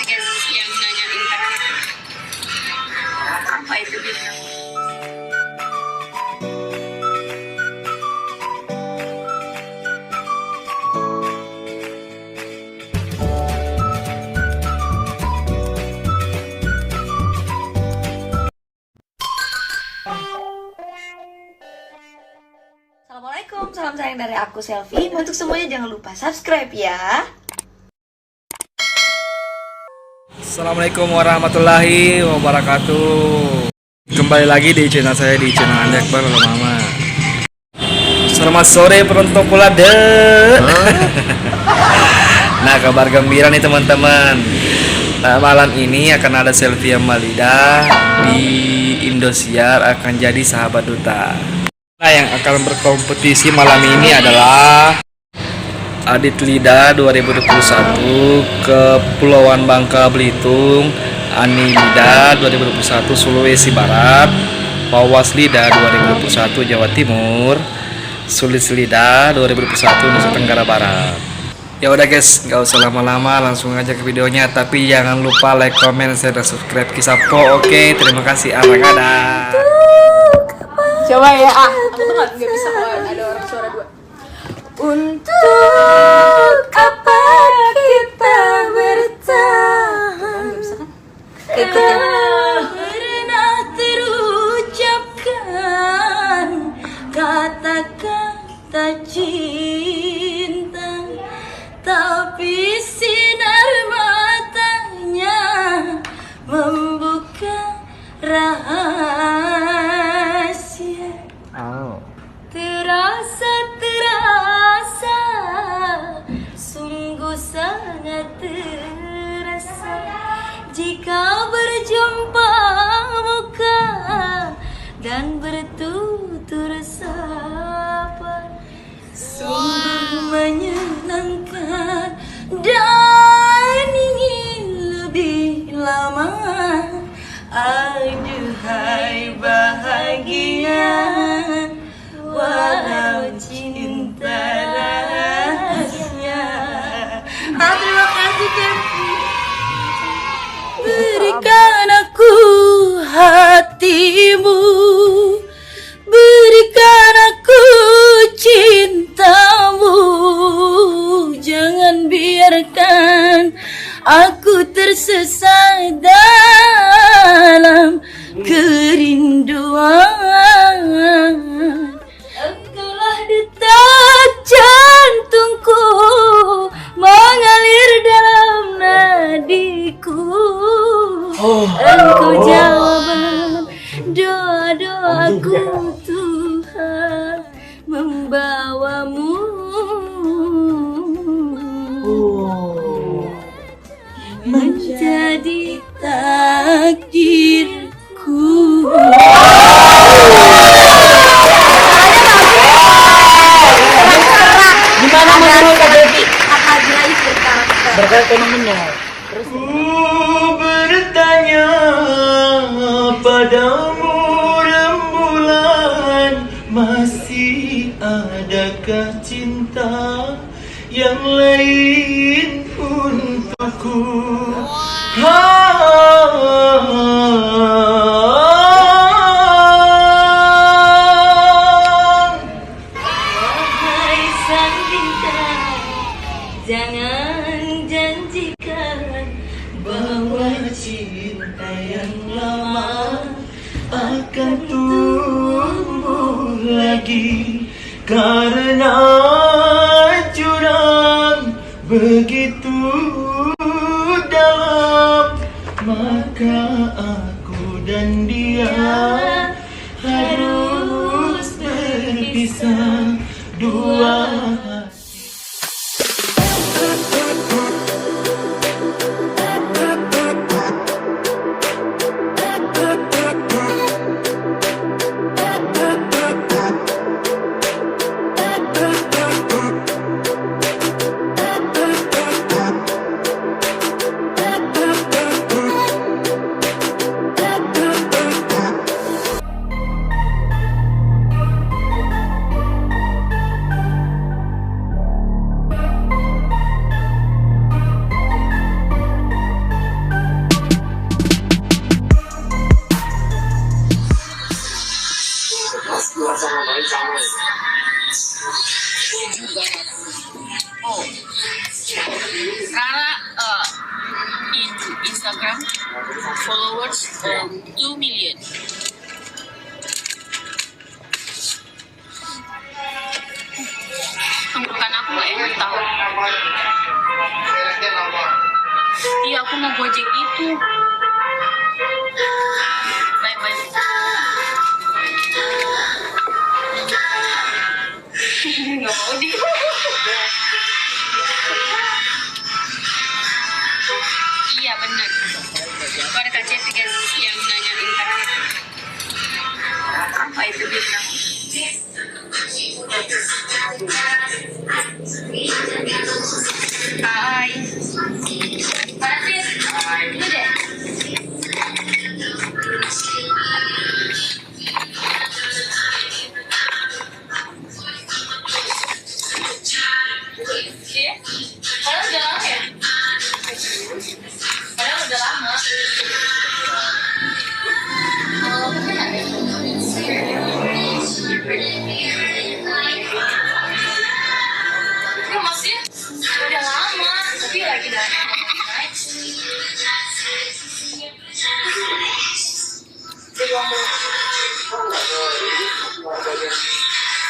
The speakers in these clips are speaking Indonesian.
yang nanya internet apa itu bisa. Assalamualaikum, salam sayang dari aku Selfie. Untuk semuanya jangan lupa subscribe ya. Assalamualaikum warahmatullahi wabarakatuh. Kembali lagi di channel saya, di channel Andi Akbar Halo Mama. Selamat sore penonton Kulade. Nah, kabar gembira nih teman-teman. Nah, malam ini akan ada Selfie Malida di Indosiar akan jadi sahabat duta. Nah, yang akan berkompetisi malam ini adalah Adit Lida 2021 Kepulauan Bangka Belitung, Ani Lida 2021 Sulawesi Barat, Pawas Lida 2021 Jawa Timur, Sulis Lida 2021 Nusa Tenggara Barat. Ya udah guys, nggak usah lama-lama, langsung aja ke videonya. Tapi jangan lupa like, comment, share, dan subscribe Kisapo. Oke, terima kasih. Ada. Coba ya, aku tuh nggak bisa kalau ada orang suara dua. Untuk apa kita bertahan? Karena terucapkan kata-kata cinta, tapi sinar matanya membuka rahasia. Terasa, sungguh sangat terasa jika berjumpa muka dan bertutur sapa. Sungguh menyenangkan dan ingin lebih lama. Aduhai bahagia, walau cinta rahasia. Terima kasih Kevin. Berikan aku hatimu, berikan aku cintamu. Jangan biarkan aku tersesat dalam kerinduan. Engkaulah detak jantungku mengalir dalam nadiku. Engkau jawaban doa-doaku, Tuhan membawamu menjadi takdirku. Gimana menurut Kak Devi? Berkarakter. Ku bertanya padamu rembulan, masih adakah cinta yang lain untukku? Wahai sang bintang, jangan janjikan bahwa Cinta yang lama akan tumbuh lagi, karena jurang begitu dalam, maka aku dan dia harus berpisah dua. Oh, Rara in Instagram followers 2 million. Tenggorokan aku nggak enak tahu. Iya, aku mau gojek itu. Bye bye. Nggak mau di. Iya benar. Itu ada KCP guys yang nanya internet. Apa itu bintang? Hai. Hai. Itu deh. Iya. Padahal udah lama ya? Padahal udah lama. Kalau kan ada. Ya maksudnya udah lama, tapi lagi naik.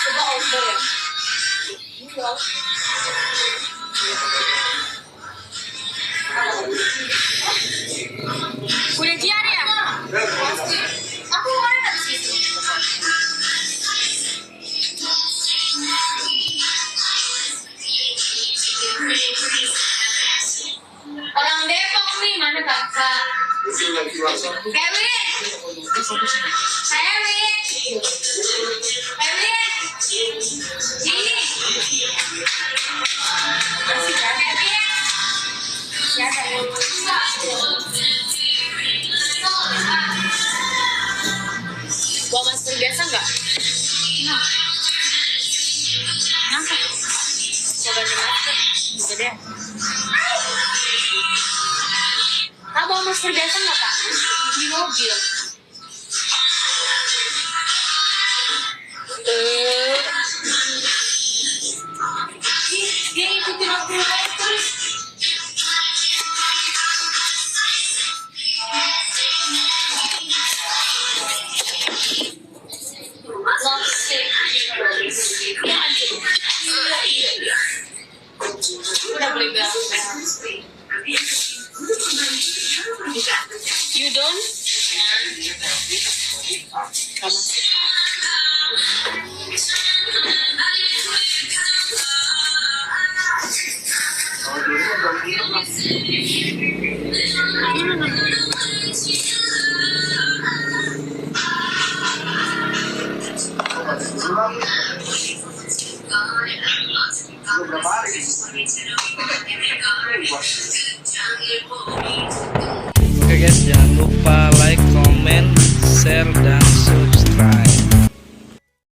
Coba order ya. Udah jiar ya? Aku kemarin habis itu. Orang Depok nih, mana kakak? Kevin! Kevin! Kevin! Sini! Kevin! Ya, bawa masker biasa nggak? Kenapa? Coba ganti masker. Bisa deh. Kak, bawa masker biasa nggak, Kak? Di mobil. Dia ngikutin aku terus. Udah beli berapa? You don't? Sama. Oke guys, jangan lupa like, comment, share, dan subscribe.